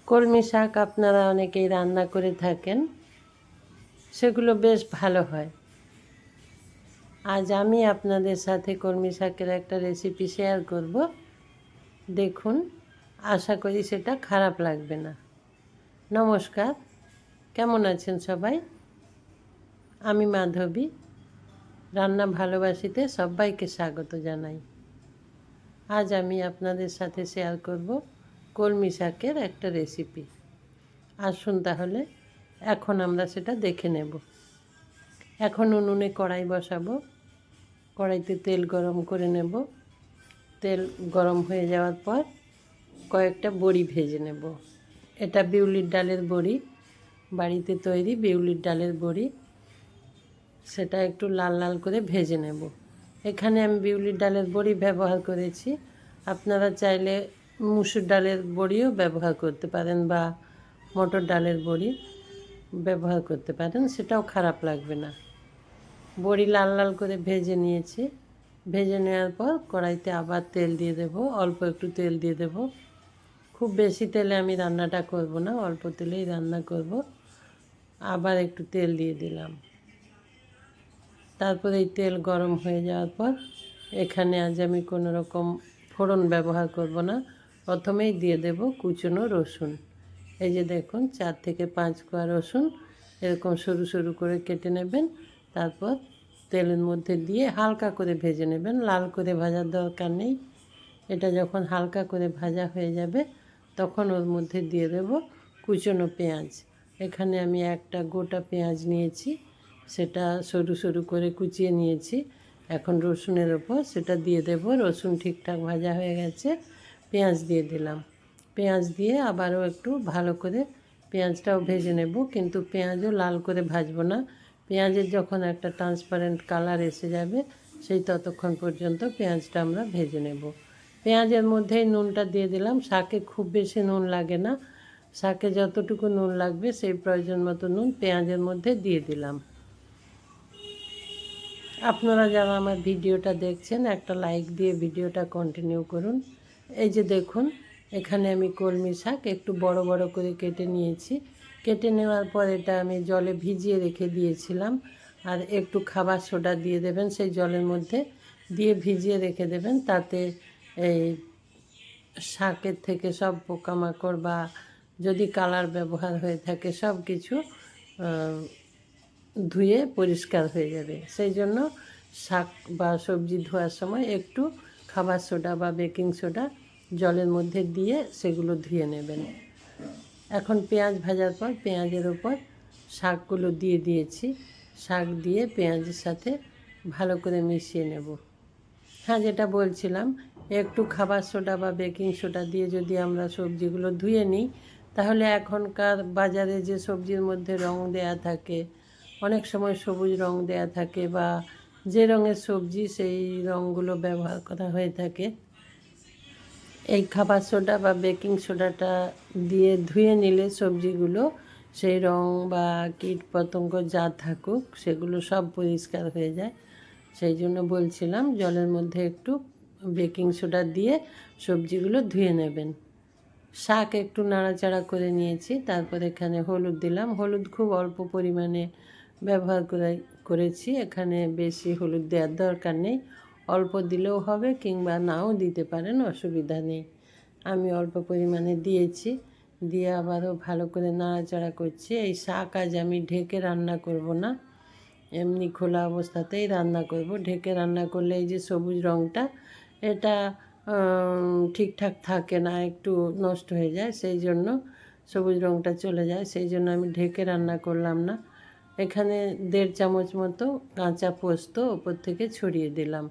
কলমি শাক আপনারা অনেকেই রান্না করে থাকেন, সেগুলো বেশ ভালো হয়। আজ আমি আপনাদের সাথে কলমি শাকের একটা রেসিপি শেয়ার করব। দেখুন, আশা করি সেটা খারাপ লাগবে না। নমস্কার, কেমন আছেন সবাই? আমি মাধবী, রান্না ভালোবাসিতে সবাইকে স্বাগত জানাই। আজ আমি আপনাদের সাথে শেয়ার করব কলমি শাকের একটা রেসিপি। আসুন তাহলে এখন আমরা সেটা দেখে নেব। এখন উনুনে কড়াই বসাবো। কড়াইতে তেল গরম করে নেব। তেল গরম হয়ে যাওয়ার পর কয়েকটা বড়ি ভেজে নেব। এটা বিউলির ডালের বড়ি, বাড়িতে তৈরি বিউলির ডালের বড়ি। সেটা একটু লাল লাল করে ভেজে নেব। এখানে আমি বিউলির ডালের বড়ি ব্যবহার করেছি। আপনারা চাইলে মুসুর ডালের বড়িও ব্যবহার করতে পারেন বা মটর ডালের বড়ি ব্যবহার করতে পারেন, সেটাও খারাপ লাগবে না। বড়ি লাল লাল করে ভেজে নিয়েছি। ভেজে নেওয়ার পর কড়াইতে আবার তেল দিয়ে দেব, অল্প একটু তেল দিয়ে দেব। খুব বেশি তেলে আমি রান্নাটা করব না, অল্প তেলেই রান্না করব। আবার একটু তেল দিয়ে দিলাম। তারপরে এই তেল গরম হয়ে যাওয়ার পর এখানে আজ আমি কোনো রকম ফোড়ন ব্যবহার করব না। প্রথমেই দিয়ে দেব কুচনো রসুন। এই যে দেখুন, 4 থেকে 5 কোয়া রসুন এরকম সরু সরু করে কেটে নেবেন। তারপর তেলের মধ্যে দিয়ে হালকা করে ভেজে নেবেন, লাল করে ভাজার দরকার নেই। এটা যখন হালকা করে ভাজা হয়ে যাবে তখন ওর মধ্যে দিয়ে দেব কুচনো পেঁয়াজ। এখানে আমি একটা গোটা পেঁয়াজ নিয়েছি, সেটা সরু সরু করে কুচিয়ে নিয়েছি। এখন রসুনের ওপর সেটা দিয়ে দেব। রসুন ঠিকঠাক ভাজা হয়ে গেছে, পেঁয়াজ দিয়ে দিলাম। পেঁয়াজ দিয়ে আবারও একটু ভালো করে পেঁয়াজটাও ভেজে নেব, কিন্তু পেঁয়াজও লাল করে ভাজবো না। পেঁয়াজের যখন একটা ট্রান্সপারেন্ট কালার এসে যাবে সেই ততক্ষণ পর্যন্ত পেঁয়াজটা আমরা ভেজে নেব। পেঁয়াজের মধ্যেই নুনটা দিয়ে দিলাম। শাকে খুব বেশি নুন লাগে না, শাকে যতটুকু নুন লাগবে সেই প্রয়োজন মতো নুন পেঁয়াজের মধ্যে দিয়ে দিলাম। আপনারা যারা আমার ভিডিওটা দেখছেন একটা লাইক দিয়ে ভিডিওটা কন্টিনিউ করুন। এই যে দেখুন, এখানে আমি কলমি শাক একটু বড় বড় করে কেটে নিয়েছি। কেটে নেওয়ার পর এটা আমি জলে ভিজিয়ে রেখে দিয়েছিলাম। আর একটু খাবার সোডা দিয়ে দেবেন সেই জলের মধ্যে, দিয়ে ভিজিয়ে রেখে দেবেন। তাতে এই শাকের থেকে সব পোকামাকড় বা যদি কালার ব্যবহার হয়ে থাকে সব কিছু ধুয়ে পরিষ্কার হয়ে যাবে। সেই জন্য শাক বা সবজি ধোয়ার সময় একটু খাবার সোডা বা বেকিং সোডা জলের মধ্যে দিয়ে সেগুলো ধুয়ে নেবেন। এখন পেঁয়াজ ভাজার পর পেঁয়াজের ওপর শাকগুলো দিয়ে দিয়েছি। শাক দিয়ে পেঁয়াজের সাথে ভালো করে মিশিয়ে নেব। হ্যাঁ, যেটা বলছিলাম, একটু খাবার সোডা বা বেকিং সোডা দিয়ে যদি আমরা সবজিগুলো ধুয়ে নিই তাহলে এখনকার বাজারে যে সবজির মধ্যে রং দেয়া থাকে, অনেক সময় সবুজ রং দেয়া থাকে বা যে রঙের সবজি সেই রঙগুলো ব্যবহার করা হয়ে থাকে। এই খাবার সোডা বা বেকিং সোডাটা দিয়ে ধুয়ে নিলে সবজিগুলো সেই রং বা কীট পতঙ্গ যা থাকুক সেগুলো সব পরিষ্কার হয়ে যায়। সেই জন্য বলছিলাম জলের মধ্যে একটু বেকিং সোডা দিয়ে সবজিগুলো ধুয়ে নেবেন। শাক একটু নাড়াচাড়া করে নিয়েছি, তারপর এখানে হলুদ দিলাম। হলুদ খুব অল্প পরিমাণে ব্যবহার করেছি, এখানে বেশি হলুদ দেওয়ার দরকার নেই। অল্প দিলেও হবে কিংবা নাও দিতে পারেন, অসুবিধা নেই। আমি অল্প পরিমাণে দিয়েছি, দিয়ে আবারও ভালো করে নাড়াচাড়া করছি। এই শাক আজ আমি ঢেকে রান্না করব না, এমনি খোলা অবস্থাতেই রান্না করব। ঢেকে রান্না করলে এই যে সবুজ রঙটা এটা ঠিকঠাক থাকে না, একটু নষ্ট হয়ে যায়, সেই জন্য সবুজ রঙটা চলে যায়, সেই জন্য আমি ঢেকে রান্না করলাম না। এখানে 1.5 চামচ মতো কাঁচা পোস্ত ওপর থেকে ছড়িয়ে দিলাম।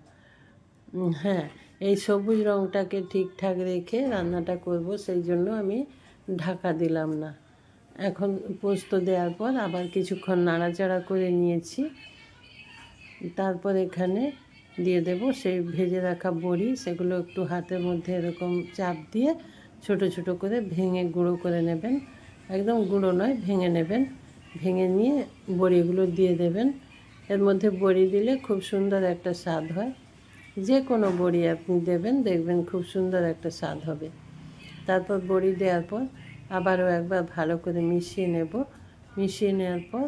হ্যাঁ, এই সবুজ রঙটাকে ঠিকঠাক রেখে রান্নাটা করব, সেই জন্য আমি ঢাকা দিলাম না। এখন পোস্ত দেওয়ার পর আবার কিছুক্ষণ নাড়াচাড়া করে নিয়েছি। তারপর এখানে দিয়ে দেব সেই ভেজে রাখা বড়ি। সেগুলো একটু হাতের মধ্যে এরকম চাপ দিয়ে ছোট ছোট করে ভেঙে গুঁড়ো করে নেবেন। একদম গুঁড়ো নয়, ভেঙে নেবেন। ভেঙে নিয়ে বড়িগুলো দিয়ে দেবেন। এর মধ্যে বড়ি দিলে খুব সুন্দর একটা স্বাদ হয়। যে কোনো বড়ি আপনি দেবেন, দেখবেন খুব সুন্দর একটা স্বাদ হবে। তারপর বড়ি দেওয়ার পর আবারও একবার ভালো করে মিশিয়ে নেব। মিশিয়ে নেওয়ার পর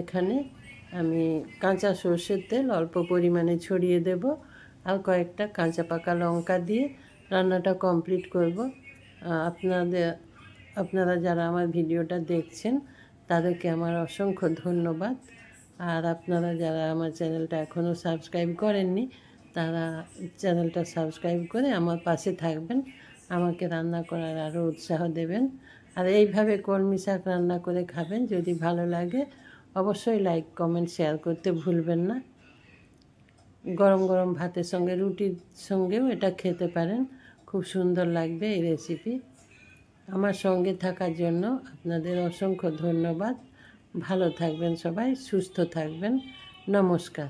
এখানে আমি কাঁচা সর্ষের তেল অল্প পরিমাণে ছড়িয়ে দেব, আর কয়েকটা কাঁচা পাকা লঙ্কা দিয়ে রান্নাটা কমপ্লিট করব। আপনারা যারা আমার ভিডিওটা দেখছেন তাদেরকে আমার অসংখ্য ধন্যবাদ। আর আপনারা যারা আমার চ্যানেলটা এখনও সাবস্ক্রাইব করেননি তারা চ্যানেলটা সাবস্ক্রাইব করে আমার পাশে থাকবেন, আমাকে রান্না করার আরও উৎসাহ দেবেন। আর এইভাবে কলমি শাক রান্না করে খাবেন, যদি ভালো লাগে অবশ্যই লাইক কমেন্ট শেয়ার করতে ভুলবেন না। গরম গরম ভাতের সঙ্গে রুটির সঙ্গেও এটা খেতে পারেন, খুব সুন্দর লাগবে এই রেসিপি। আমার সঙ্গে থাকার জন্য আপনাদের অসংখ্য ধন্যবাদ। ভালো থাকবেন সবাই, সুস্থ থাকবেন। নমস্কার।